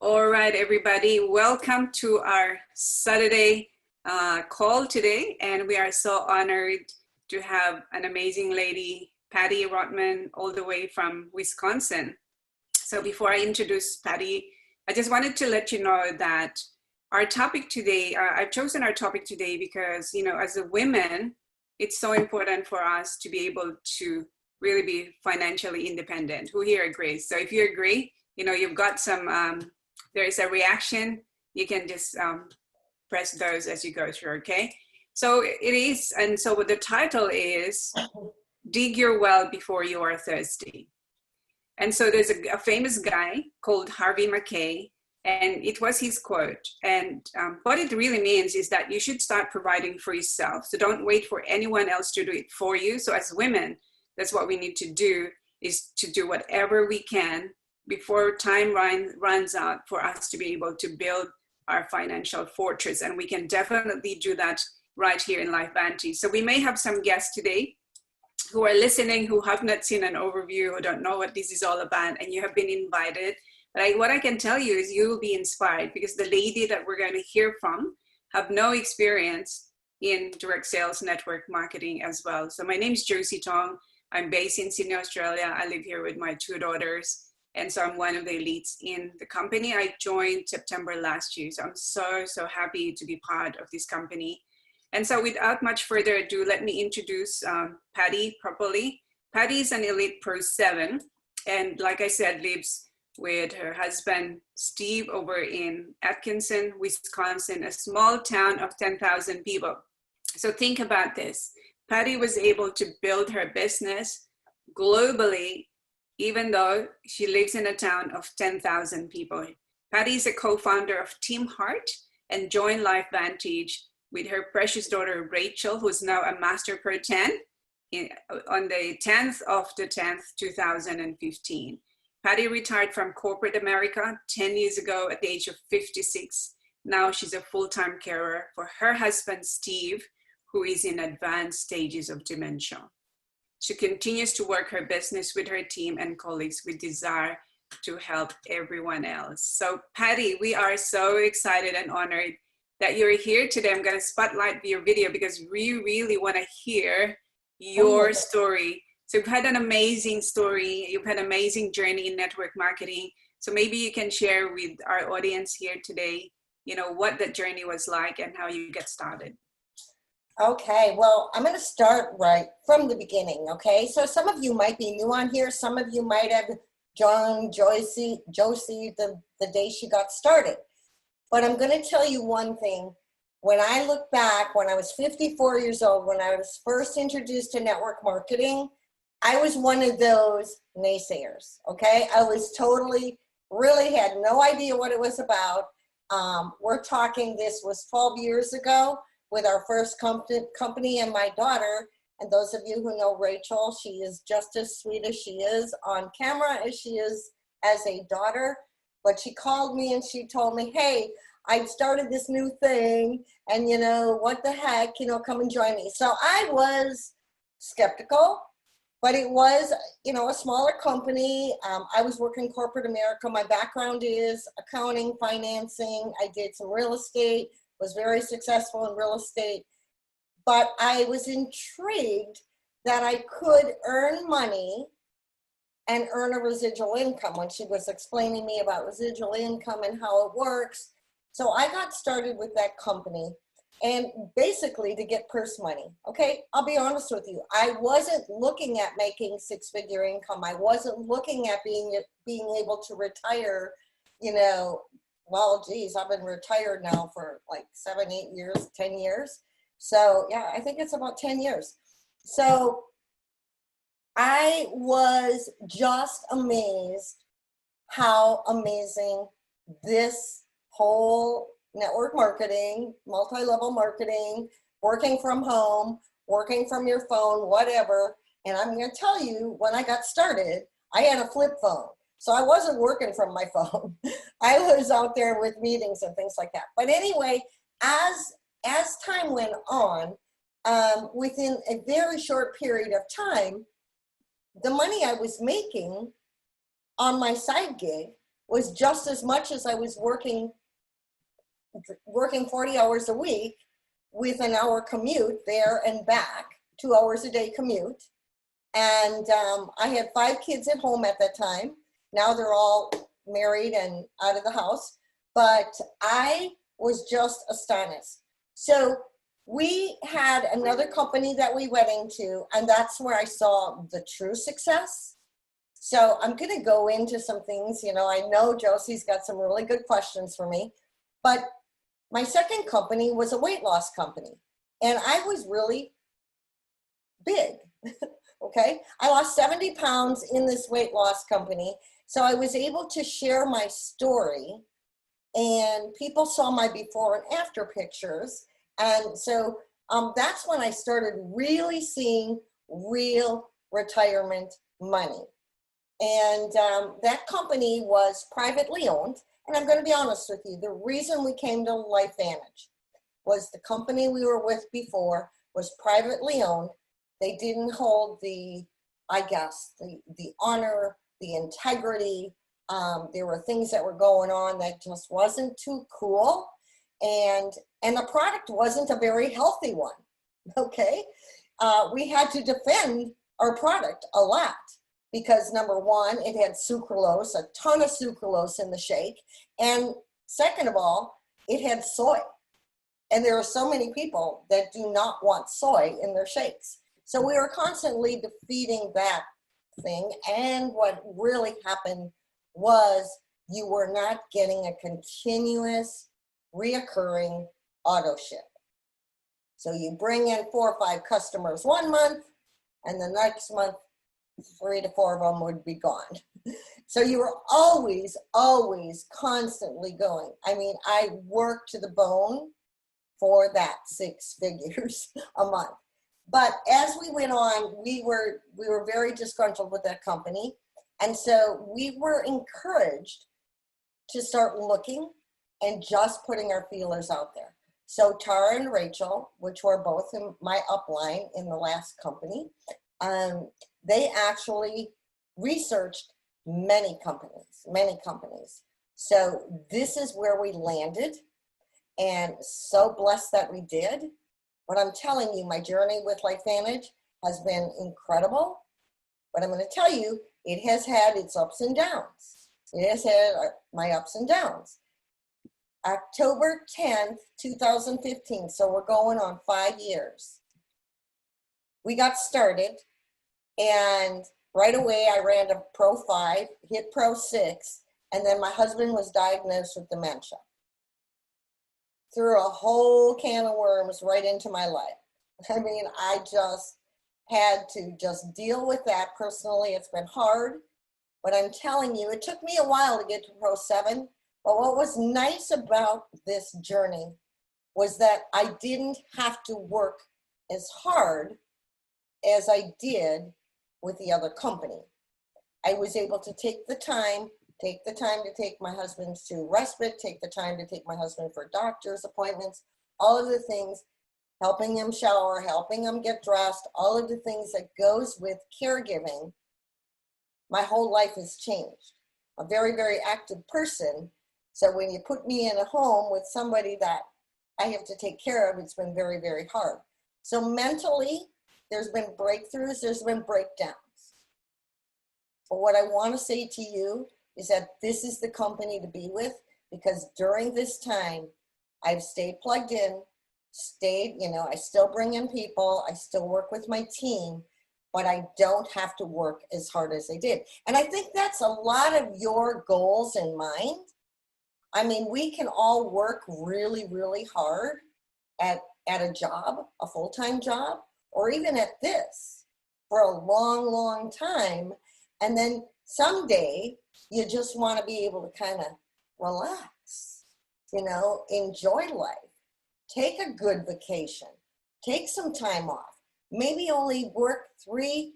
All right, everybody, welcome to our Saturday call today. And we are so honored to have an amazing lady, Patty Rottman, all the way from Wisconsin. So before I introduce Patty, I just wanted to let you know that our topic today, I've chosen our topic today because, you know, as a women, it's so important for us to be able to really be financially independent. Who here agrees? So if you agree, you know, you've got some, there is a reaction, you can just press those as you go through, okay? So it is, and so what the title is, Dig Your Well Before You Are Thirsty. And so there's a famous guy called Harvey Mackay, and it was his quote. And what it really means is that you should start providing for yourself. So don't wait for anyone else to do it for you. So as women, that's what we need to do, is to do whatever we can before time runs out for us to be able to build our financial fortress. And we can definitely do that right here in Life Vantage. So we may have some guests today who are listening, who have not seen an overview, who don't know what this is all about, and you have been invited. But what I can tell you is you will be inspired, because the lady that we're going to hear from have no experience in direct sales network marketing as well. So my name is Josie Tong. I'm based in Sydney, Australia. I live here with my two daughters. And so I'm one of the elites in the company. I joined September last year. So I'm so happy to be part of this company. And so without much further ado, let me introduce Patty properly. Patty is an Elite Pro 7. And like I said, lives with her husband, Steve, over in Atkinson, Wisconsin, a small town of 10,000 people. So think about this. Patty was able to build her business globally, even though she lives in a town of 10,000 people. Patty is a co-founder of Team Heart and joined Life Vantage with her precious daughter, Rachel, who's now a Master Pro 10 on the 10th of the 10th, 2015. Patty retired from corporate America 10 years ago at the age of 56. Now she's a full-time carer for her husband, Steve, who is in advanced stages of dementia. She continues to work her business with her team and colleagues with desire to help everyone else. So Patty, we are so excited and honored that you're here today. I'm going to spotlight your video because we really want to hear your story. So you've had an amazing story. You've had an amazing journey in network marketing. So maybe you can share with our audience here today, you know, what that journey was like and how you get started. Okay, well, I'm going to start right from the beginning, okay? So some of you might be new on here. Some of you might have joined Josie the day she got started. But I'm going to tell you one thing. When I look back, when I was 54 years old, when I was first introduced to network marketing, I was one of those naysayers, okay? I was really had no idea what it was about. We're talking, this was 12 years ago. With our first company and my daughter, and those of you who know Rachel, she is just as sweet as she is on camera as she is as a daughter. But she called me and she told me, hey, I've started this new thing, and you know, what the heck, you know, come and join me. So I was skeptical, but it was, you know, a smaller company. I was working corporate America. My background is accounting, financing. I did some real estate, was very successful in real estate, but I was intrigued that I could earn money and earn a residual income when she was explaining me about residual income and how it works. So I got started with that company, and basically to get purse money. Okay, I'll be honest with you. I wasn't looking at making six-figure income. I wasn't looking at being able to retire, you know. Well, geez, I've been retired now for like 7, 8 years, 10 years. So yeah, I think it's about 10 years. So I was just amazed how amazing this whole network marketing, multi-level marketing, working from home, working from your phone, whatever. And I'm going to tell you, when I got started, I had a flip phone. So I wasn't working from my phone. I was out there with meetings and things like that. But anyway, as time went on, within a very short period of time, the money I was making on my side gig was just as much as I was working 40 hours a week with an hour commute there and back, 2 hours a day commute. And I had 5 kids at home at that time. Now they're all married and out of the house, but I was just astonished. So we had another company that we went into, and that's where I saw the true success. So I'm going to go into some things. You know, I know Josie's got some really good questions for me, but my second company was a weight loss company, and I was really big. Okay, I lost 70 pounds in this weight loss company, so I was able to share my story, and people saw my before and after pictures. And so that's when I started really seeing real retirement money. And that company was privately owned. And I'm going to be honest with you, the reason we came to LifeVantage was the company we were with before was privately owned. They didn't hold I guess, the honor, the integrity. There were things that were going on that just wasn't too cool. And the product wasn't a very healthy one, okay? We had to defend our product a lot because number one, it had sucralose, a ton of sucralose in the shake. And second of all, it had soy. And there are so many people that do not want soy in their shakes. So we were constantly defeating that thing. And what really happened was you were not getting a continuous, reoccurring auto ship. So you bring in 4 or 5 customers one month, and the next month, 3 to 4 of them would be gone. So you were always, always constantly going. I mean, I worked to the bone for that 6 figures a month. But as we went on, we were very disgruntled with that company. And so we were encouraged to start looking and just putting our feelers out there. So Tara and Rachel, which were both in my upline in the last company, they actually researched many companies. So this is where we landed, and so blessed that we did. But I'm telling you, my journey with LifeVantage has been incredible. But I'm going to tell you, it has had its ups and downs. It has had my ups and downs. October 10th, 2015, so we're going on 5 years. We got started, and right away I ran to Pro 5, hit Pro 6, and then my husband was diagnosed with dementia. Threw a whole can of worms right into my life. I mean, I just had to just deal with that personally. It's been hard, but I'm telling you, it took me a while to get to Pro 7. But what was nice about this journey was that I didn't have to work as hard as I did with the other company. I was able to take the time to take my husband to respite, take the time to take my husband for doctor's appointments, all of the things, helping him shower, helping him get dressed, all of the things that goes with caregiving. My whole life has changed. I'm a very, very active person. So when you put me in a home with somebody that I have to take care of, it's been very, very hard. So mentally, there's been breakthroughs, there's been breakdowns. But what I want to say to you is that this is the company to be with, because during this time, I've stayed plugged in, I still bring in people, I still work with my team, but I don't have to work as hard as I did. And I think that's a lot of your goals in mind. I mean, we can all work really, really hard at a job, a full-time job, or even at this for a long, long time. And then someday you just want to be able to kind of relax, enjoy life, take a good vacation, take some time off, maybe only work 3-4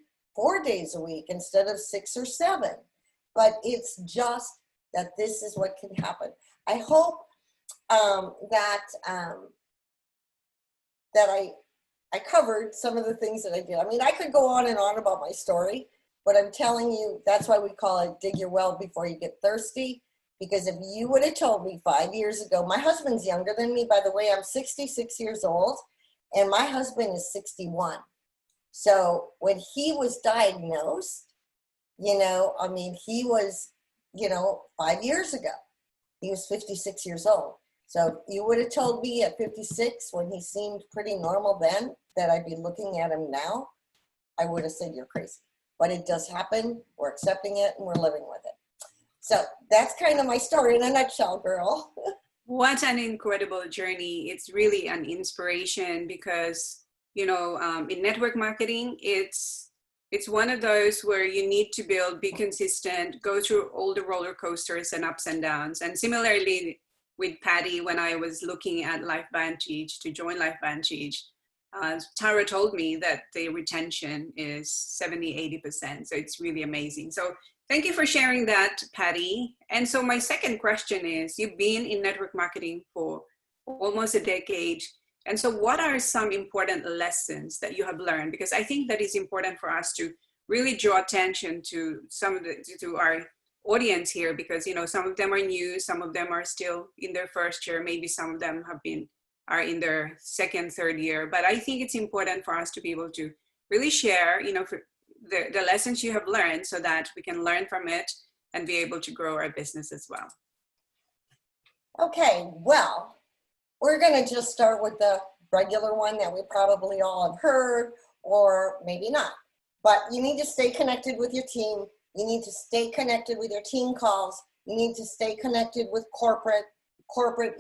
days a week instead of 6 or 7. But it's just that this is what can happen. I hope that I covered some of the things that I did. I mean, I could go on and on about my story, but I'm telling you, that's why we call it dig your well before you get thirsty. Because if you would have told me 5 years ago, my husband's younger than me, by the way, I'm 66 years old, and my husband is 61. So when he was diagnosed, I mean, he was, 5 years ago, he was 56 years old. So if you would have told me at 56, when he seemed pretty normal then, that I'd be looking at him now, I would have said, you're crazy. But it does happen. We're accepting it and we're living with it. So that's kind of my story in a nutshell, girl. What an incredible journey. It's really an inspiration because, in network marketing, it's one of those where you need to be consistent, go through all the roller coasters and ups and downs. And similarly with Patty, when I was looking at LifeVantage to join LifeVantage, Tara told me that the retention is 70-80%. So it's really amazing. So thank you for sharing that, Patty. And so my second question is, you've been in network marketing for almost a decade. And so what are some important lessons that you have learned? Because I think that is important for us to really draw attention to to our audience here, because, some of them are new, some of them are still in their first year, maybe some of them are in their second, third year. But I think it's important for us to be able to really share, the lessons you have learned so that we can learn from it and be able to grow our business as well. Okay, well, we're going to just start with the regular one that we probably all have heard, or maybe not. But you need to stay connected with your team. You need to stay connected with your team calls. You need to stay connected with corporate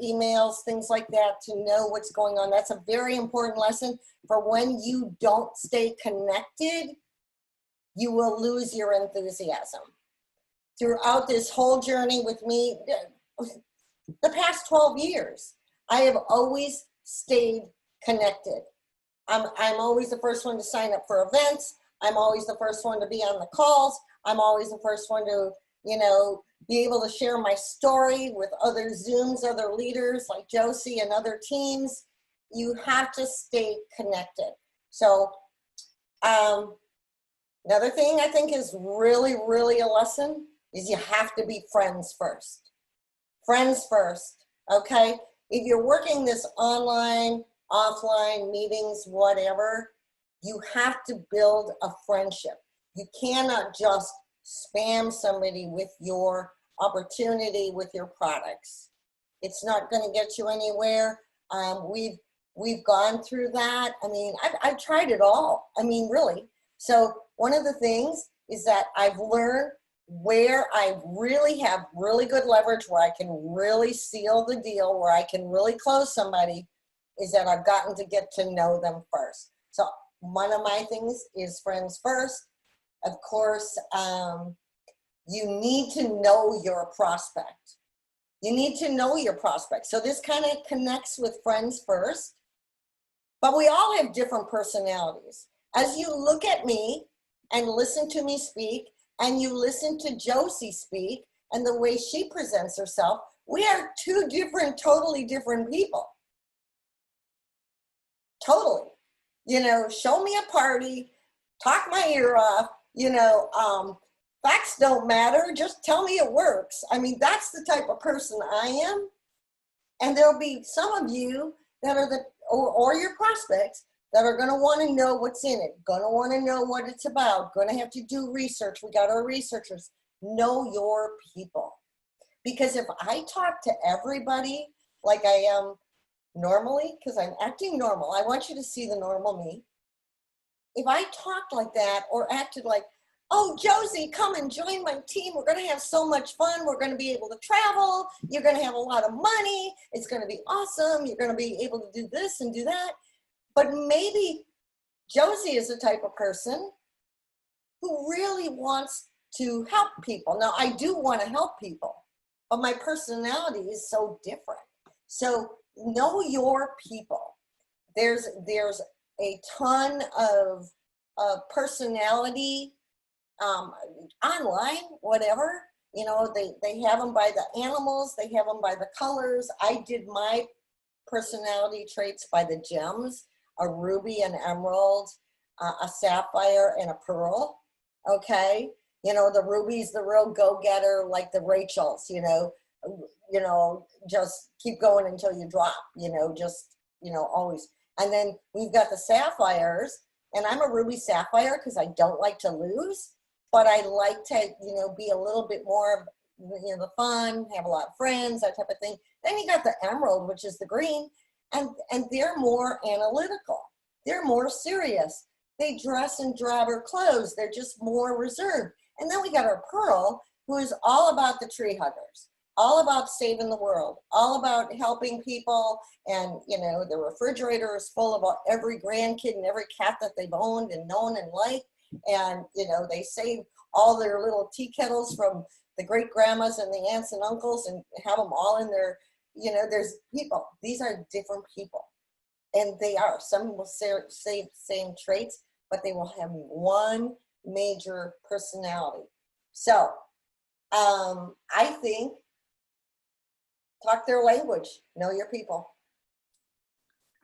emails, things like that, to know what's going on. That's a very important lesson. For when you don't stay connected, you will lose your enthusiasm. Throughout this whole journey with me, the past 12 years, I have always stayed connected. I'm always the first one to sign up for events. I'm always the first one to be on the calls. I'm always the first one to, be able to share my story with other Zooms, other leaders like Josie and other teams. You have to stay connected. So another thing I think is really, really a lesson is you have to be friends first. Friends first, okay? If you're working this online, offline, meetings, whatever, you have to build a friendship. You cannot just spam somebody with your opportunity, with your products. It's not going to get you anywhere. We've gone through that. I mean, I've tried it all. I mean, really. So one of the things is that I've learned where I really have really good leverage, where I can really seal the deal, where I can really close somebody, is that I've gotten to get to know them first. So one of my things is friends first. Of course, you need to know your prospect. You need to know your prospect. So this kind of connects with friends first, but we all have different personalities. As you look at me and listen to me speak, and you listen to Josie speak and the way she presents herself, we are two totally different people. Totally. Show me a party, talk my ear off, facts don't matter, just tell me it works. I mean, that's the type of person I am. And there'll be some of you that are or your prospects that are going to want to know what's in it, going to want to know what it's about, going to have to do research. We got our researchers. Know your people. Because if I talk to everybody like I am normally, because I'm acting normal, I want you to see the normal me. If I talked like that or acted like, oh, Josie, come and join my team. We're going to have so much fun. We're going to be able to travel. You're going to have a lot of money. It's going to be awesome. You're going to be able to do this and do that. But maybe Josie is the type of person who really wants to help people. Now, I do want to help people, but my personality is so different. So know your people. There's a ton of personality online, whatever. They have them by the animals. They have them by the colors. I did my personality traits by the gems. A ruby, an emerald, a sapphire, and a pearl, okay? The ruby's the real go-getter, like the Rachels, just keep going until you drop, always. And then we've got the sapphires, and I'm a ruby sapphire because I don't like to lose, but I like to, be a little bit more, the fun, have a lot of friends, that type of thing. Then you got the emerald, which is the green, and they're more analytical. They're more serious. They dress in drabber clothes. They're just more reserved. And then we got our pearl, who is all about the tree huggers, all about saving the world, all about helping people. And, the refrigerator is full of every grandkid and every cat that they've owned and known and liked. And, they save all their little tea kettles from the great grandmas and the aunts and uncles and have them all in their, there's people. These are different people. And they are. Some will say same traits, but they will have one major personality. So I think talk their language, know your people.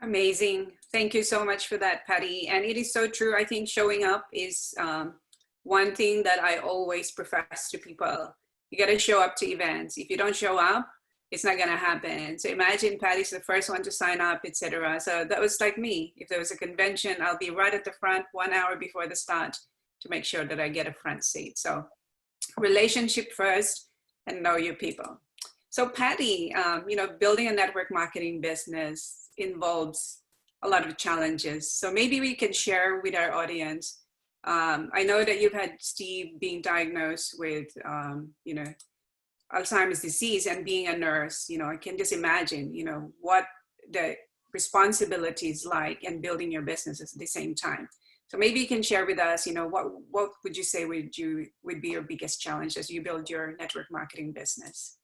Amazing. Thank you so much for that, Patty. And it is so true. I think showing up is one thing that I always profess to people. You got to show up to events. If you don't show up, it's not going to happen. So imagine Patty's the first one to sign up, etc. So that was like me. If there was a convention, I'll be right at the front 1 hour before the start to make sure that I get a front seat. So relationship first and know your people. So Patty, building a network marketing business involves a lot of challenges. So maybe we can share with our audience. I know that you've had Steve being diagnosed with, Alzheimer's disease, and being a nurse, I can just imagine, what the responsibility is like and building your business at the same time. So maybe you can share with us, what would you say would be your biggest challenge as you build your network marketing business?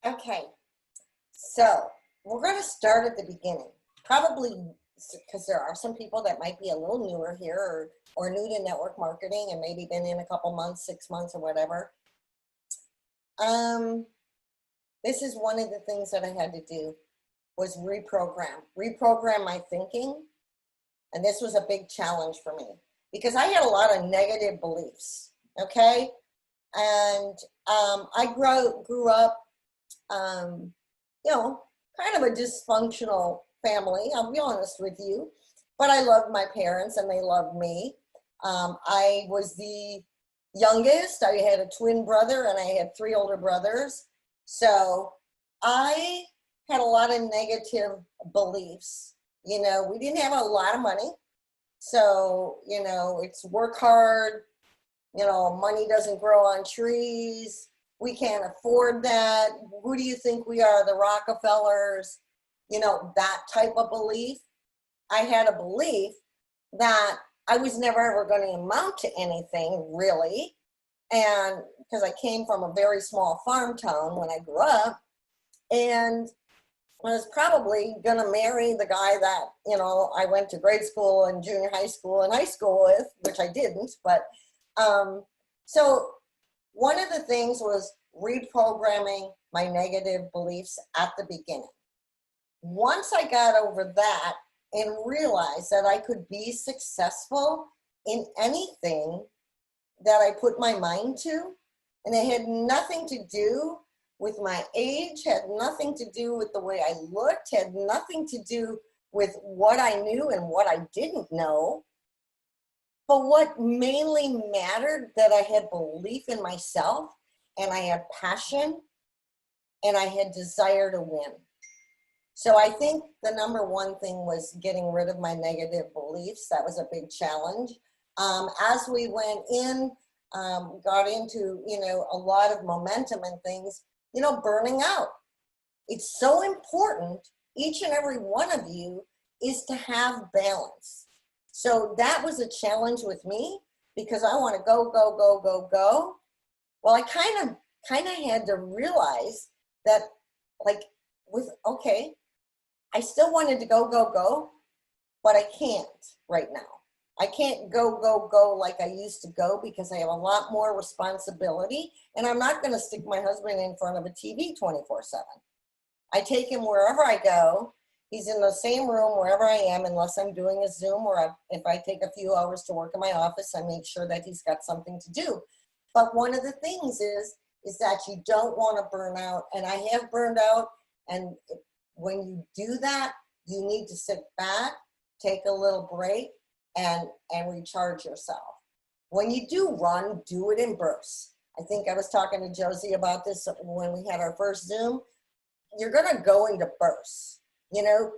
Okay, so we're going to start at the beginning, probably because there are some people that might be a little newer here or new to network marketing and maybe been in a couple months, 6 months or whatever. This is one of the things that I had to do was reprogram my thinking. And this was a big challenge for me because I had a lot of negative beliefs. Okay. And, I grew up, kind of a dysfunctional family. I'll be honest with you, but I loved my parents and they loved me. I was the youngest. I had a twin brother and I had 3 older brothers. So I had a lot of negative beliefs. We didn't have a lot of money. So, it's work hard, money doesn't grow on trees. We can't afford that. Who do you think we are, the Rockefellers? That type of belief. I had a belief that I was never ever going to amount to anything really. And because I came from a very small farm town when I grew up, and I was probably going to marry the guy that, I went to grade school and junior high school and high school with, which I didn't. But so one of the things was reprogramming my negative beliefs at the beginning. Once I got over that and realized that I could be successful in anything that I put my mind to, and it had nothing to do with my age, had nothing to do with the way I looked, had nothing to do with what I knew and what I didn't know. But what mainly mattered, that I had belief in myself and I had passion and I had desire to win. So I think the number one thing was getting rid of my negative beliefs. That was a big challenge. As we went in, got into, a lot of momentum and things, burning out. It's so important. Each and every one of you is to have balance. So that was a challenge with me because I want to go, go, go, go, go. Well, I kind of had to realize that, okay, I still wanted to go, go, go, but I can't right now. I can't go, go, go like I used to go because I have a lot more responsibility, and I'm not going to stick my husband in front of a TV 24/7. I take him wherever I go. He's in the same room wherever I am, unless I'm doing a Zoom or if I take a few hours to work in my office, I make sure that he's got something to do. But one of the things is is that you don't want to burn out. And I have burned out. And when you do that, you need to sit back, take a little break, and recharge yourself. When you do run, do it in bursts. I think I was talking to Josie about this when we had our first Zoom. You're going to go into bursts. You know,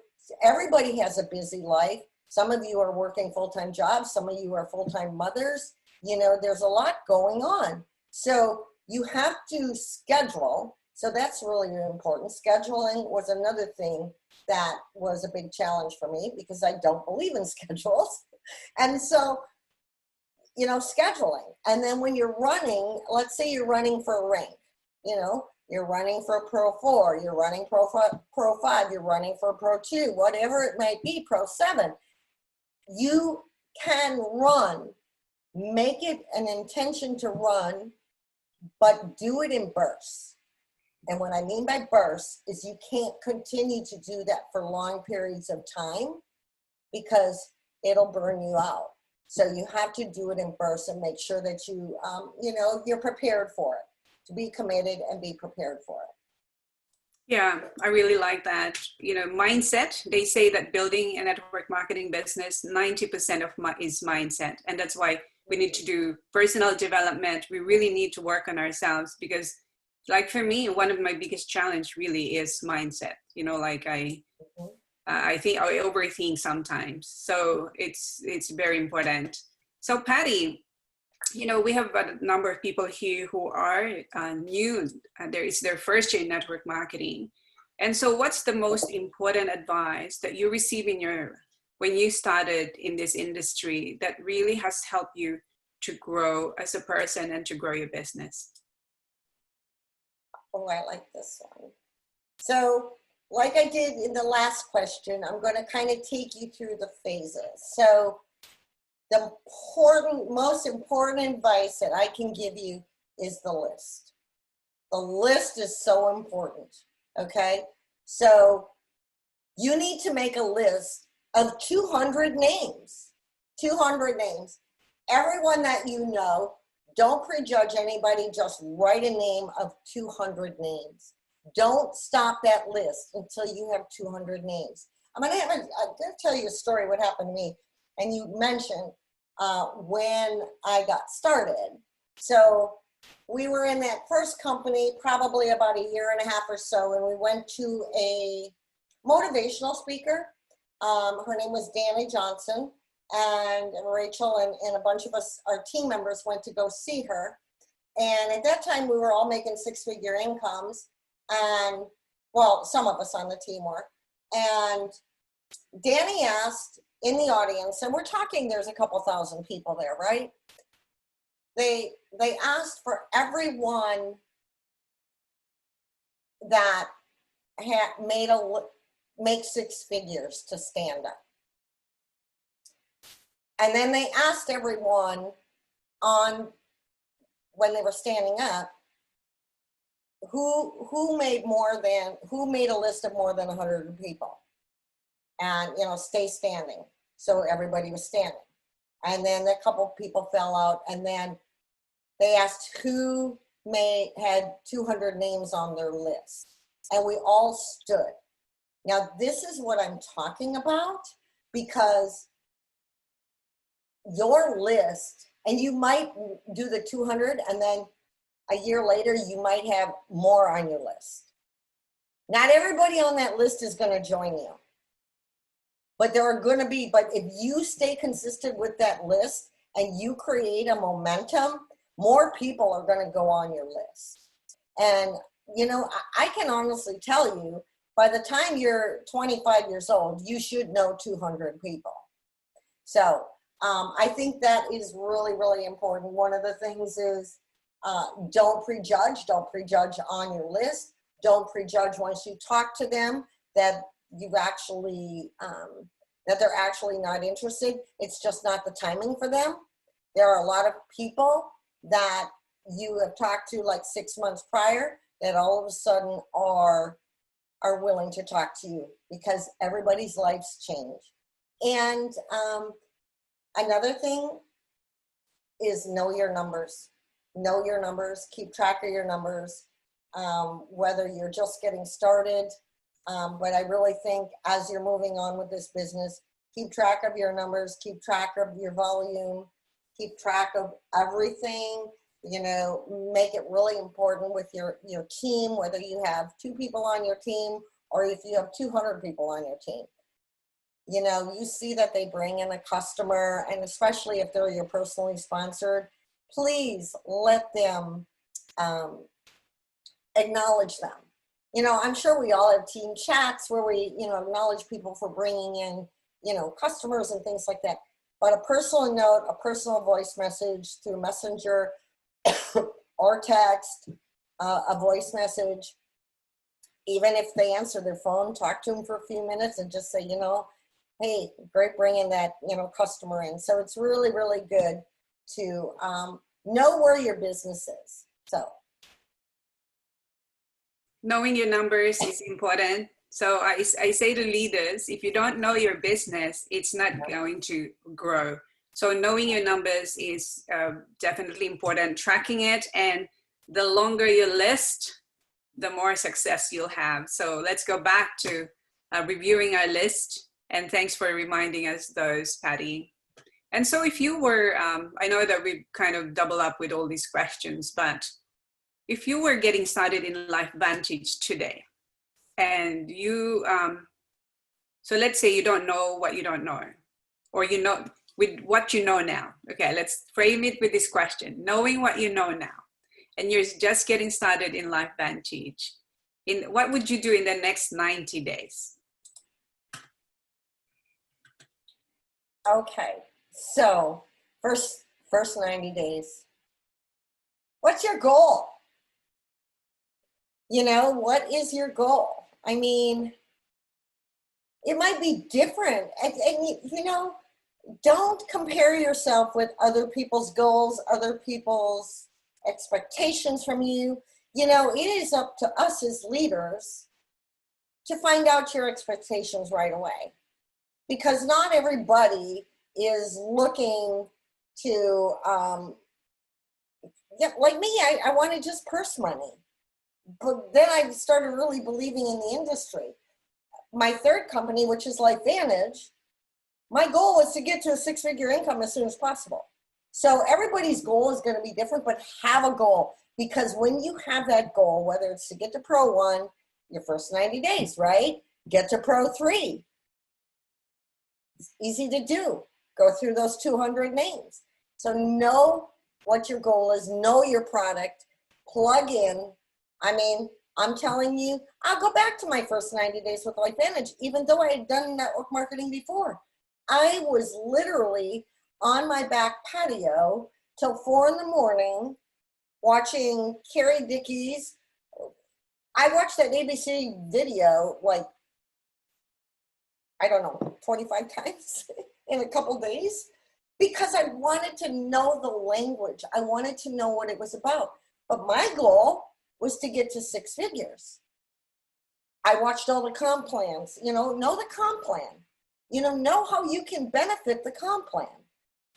everybody has a busy life. Some of you are working full-time jobs. Some of you are full-time mothers. You know, there's a lot going on. So you have to schedule. So that's really important. Scheduling was another thing that was a big challenge for me because I don't believe in schedules. And so, you know, scheduling. And then when you're running, let's say you're running for a rank, you know, you're running for a Pro 4, you're running Pro 5, you're running for a Pro 2, whatever it might be, Pro 7. You can run, make it an intention to run, but do it in bursts. And what I mean by bursts is you can't continue to do that for long periods of time because it'll burn you out. So you have to do it in bursts and make sure that you, you know, you're prepared for it, to be committed and be prepared for it. Yeah, I really like that. You know, mindset, they say that building a network marketing business, 90% of is mindset. And that's why we need to do personal development. We really need to work on ourselves because like for me, one of my biggest challenge really is mindset. You know, like I think I overthink sometimes. So it's very important. So Patty, you know, we have a number of people here who are new. It's their first year in network marketing. And so what's the most important advice that you receive when you started in this industry that really has helped you to grow as a person and to grow your business? Oh, I like this one. So like I did in the last question, I'm going to kind of take you through the phases. So the most important advice that I can give you is the list. The list is so important, okay? So you need to make a list of 200 names, 200 names. Everyone that you know, don't prejudge anybody, just write a name of 200 names. Don't stop that list until you have 200 names. I'm gonna tell you a story what happened to me. And you mentioned when I got started. So we were in that first company probably about a year and a half or so, and we went to a motivational speaker. Her name was Danny Johnson, and Rachel and a bunch of us, our team members, went to go see her. And at that time, we were all making six-figure incomes, and well, some of us on the team were. And Danny asked in the audience, and we're talking, there's a couple thousand people there, right? They asked for everyone that had make six figures to stand up. And then they asked everyone when they were standing up, who made a list of more than 100 people, and you know, stay standing. So everybody was standing, and then a couple people fell out, and then they asked who had 200 names on their list, and we all stood. Now this is what I'm talking about, because your list, and you might do the 200 and then a year later you might have more on your list. Not everybody on that list is going to join you, but there are going to be, but if you stay consistent with that list and you create a momentum, more people are going to go on your list. And you know, I can honestly tell you, by the time you're 25 years old, you should know 200 people. So I think that is really, really important. One of the things is don't prejudge on your list. Don't prejudge once you talk to them that you've actually, that they're actually not interested. It's just not the timing for them. There are a lot of people that you have talked to like 6 months prior that all of a sudden are willing to talk to you, because everybody's lives change. And another thing is know your numbers. know your numbers, keep track of your numbers, whether you're just getting started. But I really think as you're moving on with this business, keep track of your numbers, keep track of your volume, keep track of everything, you know, make it really important with your team, whether you have 2 people on your team or if you have 200 people on your team. You know, you see that they bring in a customer, and especially if they're your personally sponsored, please let them acknowledge them. You know, I'm sure we all have team chats where we, you know, acknowledge people for bringing in, you know, customers and things like that. But a personal note, a personal voice message through Messenger or text, a voice message, even if they answer their phone, talk to them for a few minutes and just say, you know, hey, great bringing that, you know, customer in. So it's really, really good to know where your business is. So knowing your numbers is important. So I say to leaders, if you don't know your business, it's not going to grow. So knowing your numbers is definitely important, tracking it, and the longer your list, the more success you'll have. So let's go back to reviewing our list, and thanks for reminding us those, Patty. And so if you were, I know that we kind of double up with all these questions, but if you were getting started in LifeVantage today, and you, so let's say you don't know what you don't know, or you know with what you know now. Okay, let's frame it with this question: knowing what you know now, and you're just getting started in LifeVantage, what would you do in the next 90 days? okay, so first 90 days, what's your goal? You know, what is your goal? I mean, it might be different. And you know, don't compare yourself with other people's goals, other people's expectations from you. You know, it is up to us as leaders to find out your expectations right away. Because not everybody is looking to, like me, I wanted just purse money. But then I started really believing in the industry. My third company, which is LifeVantage, my goal was to get to a 6-figure income as soon as possible. So everybody's goal is going to be different, but have a goal. Because when you have that goal, whether it's to get to Pro 1, your first 90 days, right? Get to Pro 3. It's easy to do. Go through those 200 names. So know what your goal is, know your product, plug in. I mean, I'm telling you, I'll go back to my first 90 days with LifeVantage, even though I had done network marketing before. I was literally on my back patio till 4 in the morning watching Carrie Dickey's. I watched that ABC video like, I don't know, 25 times in a couple days because I wanted to know the language. I wanted to know what it was about. But my goal was to get to 6 figures. I watched all the comp plans, you know the comp plan, know how you can benefit the comp plan.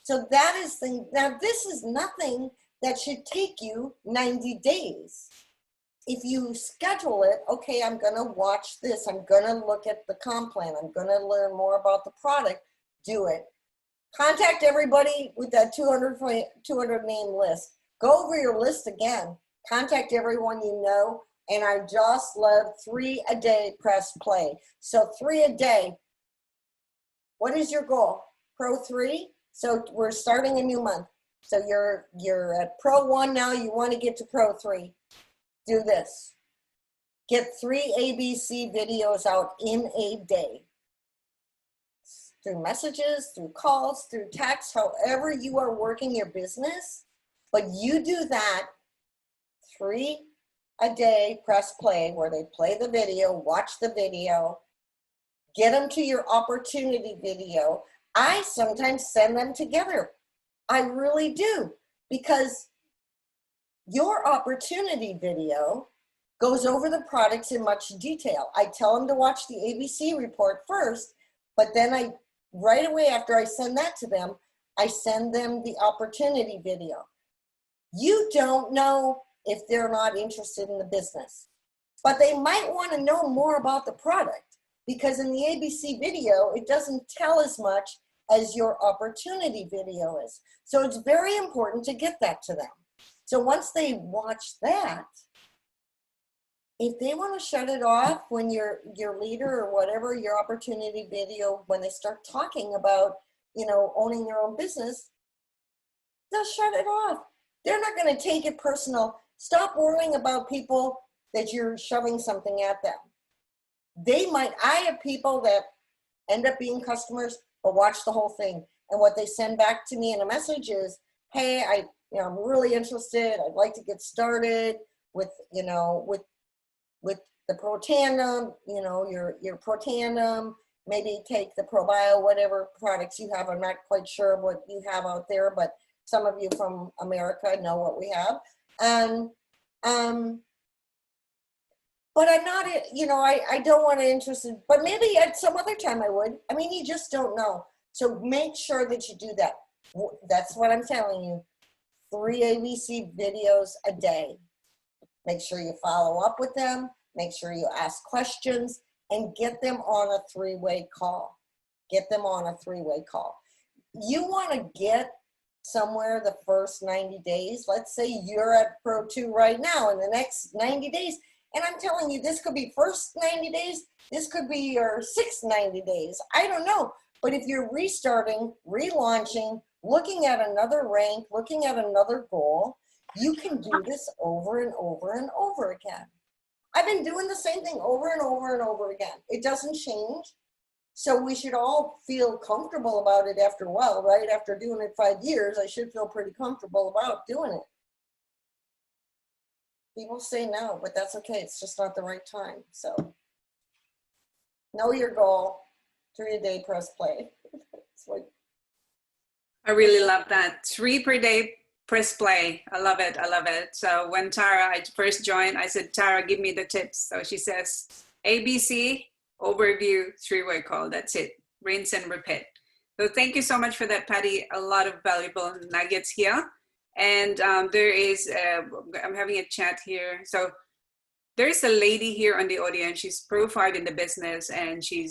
So that is now this is nothing that should take you 90 days. If you schedule it, okay, I'm gonna watch this, I'm gonna look at the comp plan, I'm gonna learn more about the product, do it. Contact everybody with that 200 name list. Go over your list again. Contact everyone you know, and I just love 3 a day, press play. So 3 a day. What is your goal? Pro 3? So we're starting a new month. So you're at Pro 1 now, you want to get to Pro 3. Do this. Get 3 ABC videos out in a day. Through messages, through calls, through text, however you are working your business. But you do that 3 a day, press play, where they play the video, watch the video, get them to your opportunity video. I sometimes send them together. I really do, because your opportunity video goes over the products in much detail. I tell them to watch the ABC report first, but then right away after I send that to them, I send them the opportunity video. You don't know if they're not interested in the business, but they might want to know more about the product, because in the ABC video, it doesn't tell as much as your opportunity video is. So it's very important to get that to them. So once they watch that, if they want to shut it off when your leader or whatever, your opportunity video, when they start talking about, you know, owning their own business, they'll shut it off. They're not going to take it personal. Stop worrying about people that you're shoving something at them. I have people that end up being customers but watch the whole thing. And what they send back to me in a message is, hey, I'm really interested. I'd like to get started with, with the Pro Tandem, your Pro Tandem, maybe take the ProBio, whatever products you have. I'm not quite sure what you have out there, but some of you from America know what we have. But I'm not, I don't want to interested, but maybe at some other time I would. I mean, you just don't know. So make sure that you do that. That's what I'm telling you. 3 ABC videos a day. Make sure you follow up with them. Make sure you ask questions and get them on a 3-way call. Get them on a 3-way call. You want to get somewhere the first 90 days. Let's say you're at Pro 2 right now in the next 90 days. And I'm telling you, this could be first 90 days. This could be your 6th 90 days. I don't know. But if you're restarting, relaunching, looking at another rank, looking at another goal, you can do this over and over and over again. I've been doing the same thing over and over and over again. It doesn't change. So we should all feel comfortable about it after a while, right? After doing it 5 years, I should feel pretty comfortable about doing it. People say no, but that's okay. It's just not the right time. So know your goal. 3 a day, press play. I really love that. 3 per day, press play. I love it. I love it. So when I first joined, I said, Tara, give me the tips. So she says, ABC, overview, 3-way call. That's it. Rinse and repeat. So thank you so much for that, Patty. A lot of valuable nuggets here. And there is, I'm having a chat here. So there's a lady here on the audience. She's Pro 5 in the business, and she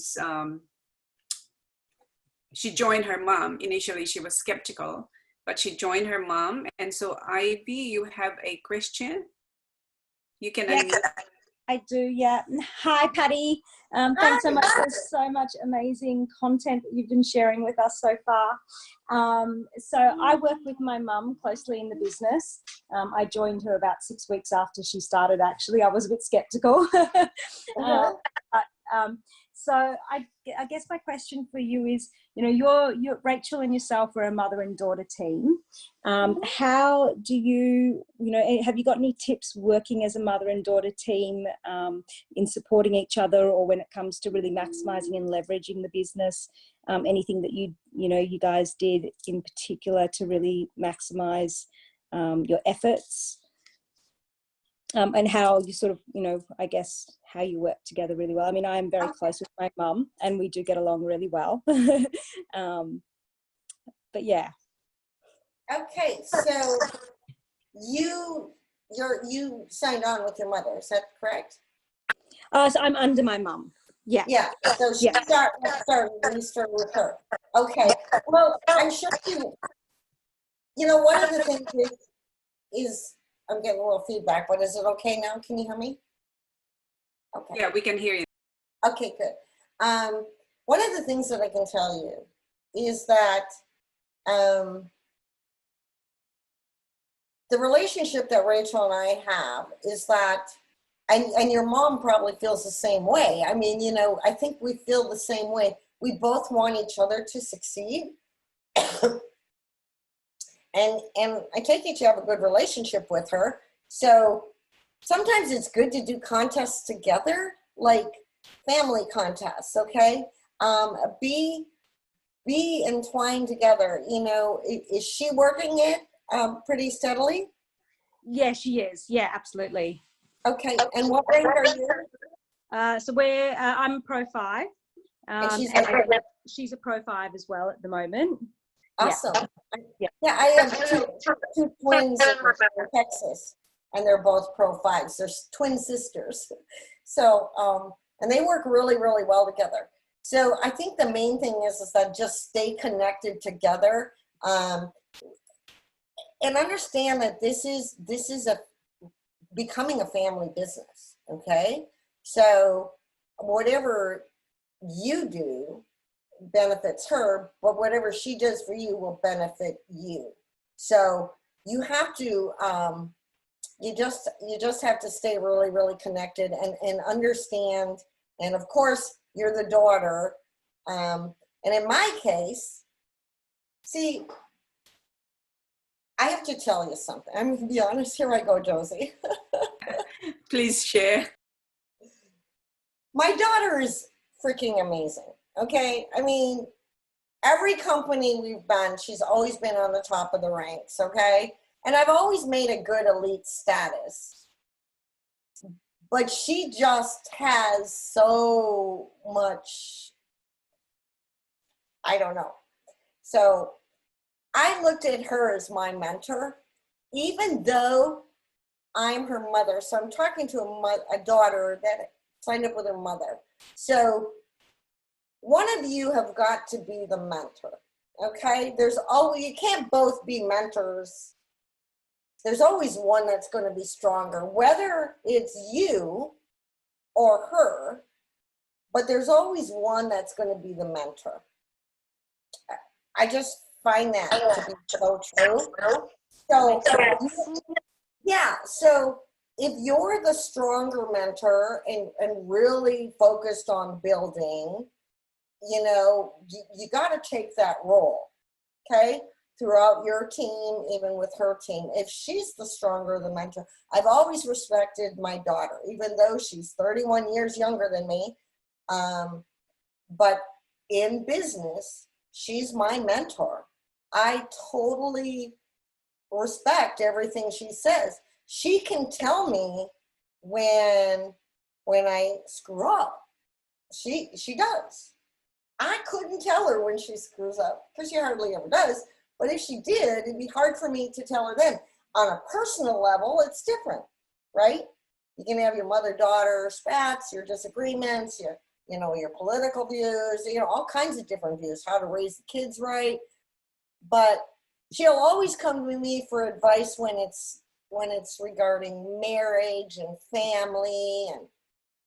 joined her mom. Initially, she was skeptical, but she joined her mom. And so Ivy, you have a question? You can unmute. I do, yeah. Hi, Patty. Thanks so much for so much amazing content that you've been sharing with us so far. So I work with my mum closely in the business. I joined her about 6 weeks after she started, actually. I was a bit skeptical. So I guess my question for you is, you're Rachel and yourself are a mother and daughter team. How do you, have you got any tips working as a mother and daughter team in supporting each other, or when it comes to really maximizing and leveraging the business? Anything that you guys did in particular to really maximize your efforts? And how you sort of, I guess, how you work together really well. I mean, I am very close with my mum and we do get along really well. But yeah. Okay, so you signed on with your mother, is that correct? So I'm under my mum. Yeah. Yeah, so she started with her. Okay, well, I'm sure one of the things is I'm getting a little feedback, but is it okay now? Can you hear me? Okay. Yeah, we can hear you. Okay, good. One of the things that I can tell you is that the relationship that Rachel and I have is that, and your mom probably feels the same way. I mean, I think we feel the same way. We both want each other to succeed. And I take it you have a good relationship with her. So sometimes it's good to do contests together, like family contests, okay? Be entwined together. Is she working it pretty steadily? Yeah, she is. Yeah, absolutely. Okay, and what rank are you? So I'm Pro 5. And she's a Pro 5 as well at the moment. Awesome. Yeah. Yeah, I have two twins in Texas, and they're both Pro 5s. They're twin sisters. So, and they work really, really well together. So I think the main thing is that just stay connected together, and understand that this is becoming a family business. Okay, so whatever you do benefits her, but whatever she does for you will benefit you. So you have to you just have to stay really, really connected and understand. And of course you're the daughter, and in my case, see, I have to tell you something. I'm going to be honest. Here I go, Josie. Please share. My daughter is freaking amazing. Okay. I mean, every company we've been, she's always been on the top of the ranks. Okay. And I've always made a good elite status. But she just has so much, I don't know. So I looked at her as my mentor, even though I'm her mother. So I'm talking to a daughter that signed up with her mother. So one of you have got to be the mentor, okay? You can't both be mentors. There's always one that's going to be stronger, whether it's you or her, but there's always one that's going to be the mentor. I just find that to be so true. So, yeah, so if you're the stronger mentor and really focused on building, you got to take that role, okay, throughout your team, even with her team. If she's the stronger, the mentor. I've always respected my daughter, even though she's 31 years younger than me. But in business, she's my mentor. I totally respect everything she says. She can tell me when I screw up. She does. I couldn't tell her when she screws up because she hardly ever does. But if she did, it'd be hard for me to tell her then. On a personal level, it's different, right? You can have your mother-daughter spats, your disagreements, your political views, all kinds of different views, how to raise the kids right. But she'll always come to me for advice when it's regarding marriage and family,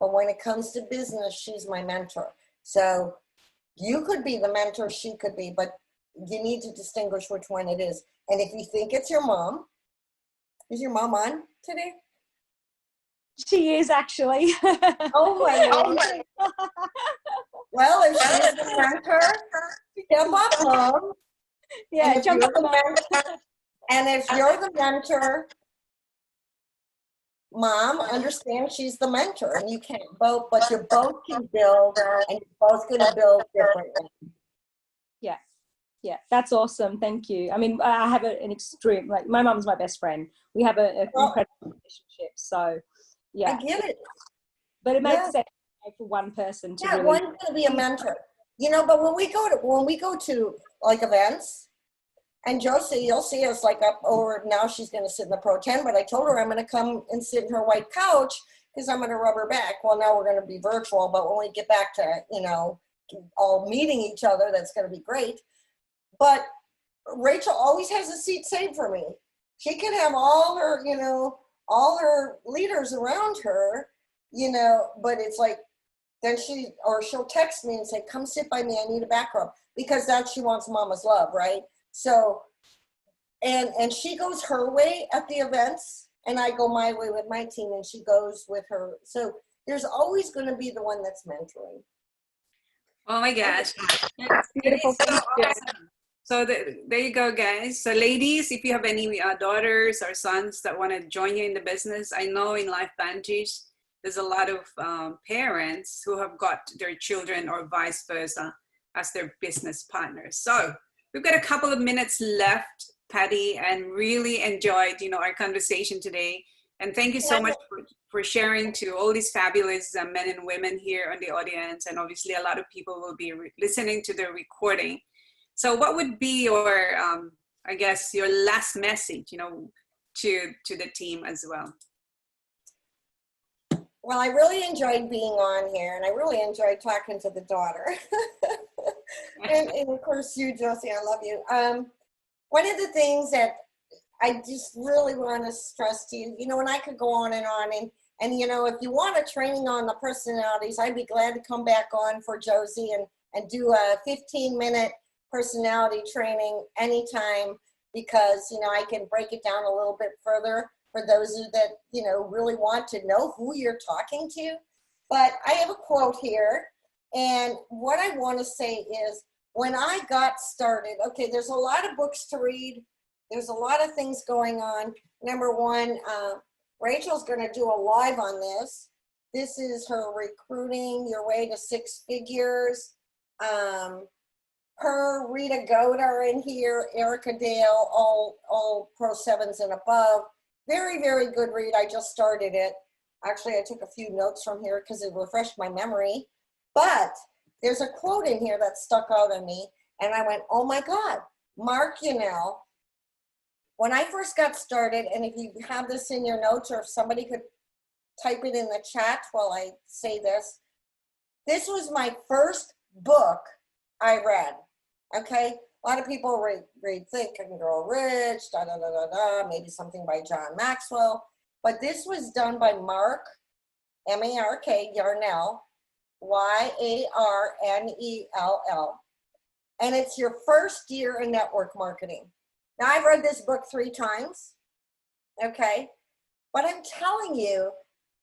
but when it comes to business, she's my mentor. So you could be the mentor, she could be, but you need to distinguish which one it is. And if you think it's your mom, is your mom on today? She is actually. Oh my God. Well, if she's the mentor, jump up, Mom. Yeah, jump up. And if you're the mentor, Mom, understand she's the mentor, and you can't both, but you both can build, and you're both going to build differently. Yeah, that's awesome. Thank you. I mean, I have an extreme, like my mom's my best friend. We have an incredible relationship. So, yeah. I get it. But it makes sense for one person to really. One's going to be a mentor, but when we go to like events, and Josie, you'll see us like up over, now she's going to sit in the Pro 10, but I told her I'm going to come and sit in her white couch because I'm going to rub her back. Well, now we're going to be virtual, but when we get back to, all meeting each other, that's going to be great. But Rachel always has a seat saved for me. She can have all her leaders around her, but it's like, then she'll text me and say, come sit by me, I need a back rub, because she wants mama's love, right? So, and she goes her way at the events, and I go my way with my team, and she goes with her. So there's always going to be the one that's mentoring. Oh my gosh. That's beautiful. So awesome. So there you go, guys. So ladies, if you have any daughters or sons that want to join you in the business, I know in Life Vantage, there's a lot of parents who have got their children or vice versa as their business partners. So we've got a couple of minutes left, Patty, and really enjoyed, our conversation today. And thank you so much for sharing to all these fabulous men and women here on the audience. And obviously a lot of people will be listening to the recording. So what would be your, I guess, your last message, to the team as well? Well, I really enjoyed being on here, and I really enjoyed talking to the daughter. and of course, you, Josie, I love you. One of the things that I just really want to stress to you, and I could go on, and if you want a training on the personalities, I'd be glad to come back on for Josie and do a 15-minute personality training anytime, because, I can break it down a little bit further for those that, really want to know who you're talking to. But I have a quote here, and what I want to say is, when I got started, okay, there's a lot of books to read. There's a lot of things going on. Number one, Rachel's going to do a live on this. This is her recruiting your way to six figures. Her, Rita Goat are in here, Erica Dale, all Pro 7s and above. Very, very good read. I just started it. Actually, I took a few notes from here because it refreshed my memory. But there's a quote in here that stuck out on me, and I went, oh my God, Mark, when I first got started, and if you have this in your notes, or if somebody could type it in the chat while I say this, this was my first book I read, okay? A lot of people read Think and Grow Rich, maybe something by John Maxwell, but this was done by Mark, M-A-R-K, Yarnell, Y-A-R-N-E-L-L, and it's your first year in network marketing. Now, I've read this book 3 times, okay? But I'm telling you,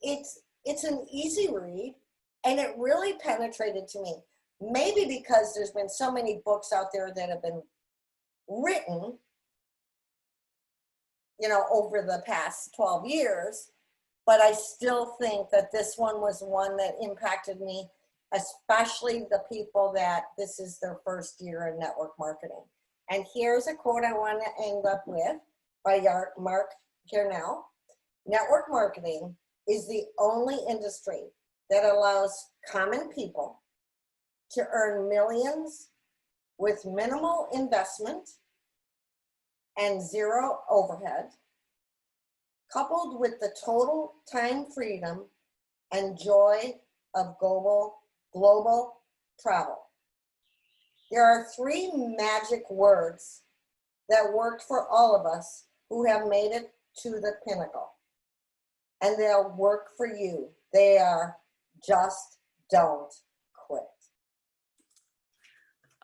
it's an easy read, and it really penetrated to me. Maybe because there's been so many books out there that have been written, over the past 12 years, but I still think that this one was one that impacted me, especially the people that this is their first year in network marketing. And here's a quote I want to end up with by Mark Yarnell. Network marketing is the only industry that allows common people to earn millions with minimal investment and zero overhead, coupled with the total time freedom and joy of global travel. There are 3 magic words that worked for all of us who have made it to the pinnacle, and they'll work for you. They are just don't quit.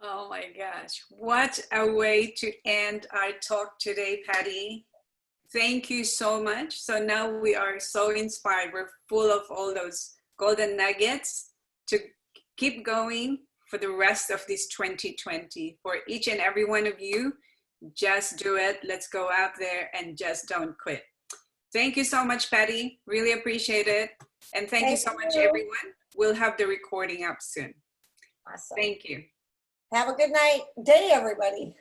Oh my gosh, what a way to end our talk today, Patty. Thank you so much. So now we are so inspired. We're full of all those golden nuggets to keep going for the rest of this 2020. For each and every one of you, just do it. Let's go out there and just don't quit. Thank you so much, Patty. Really appreciate it. And thank you so much, everyone. We'll have the recording up soon. Awesome. Thank you. Have a good day, everybody.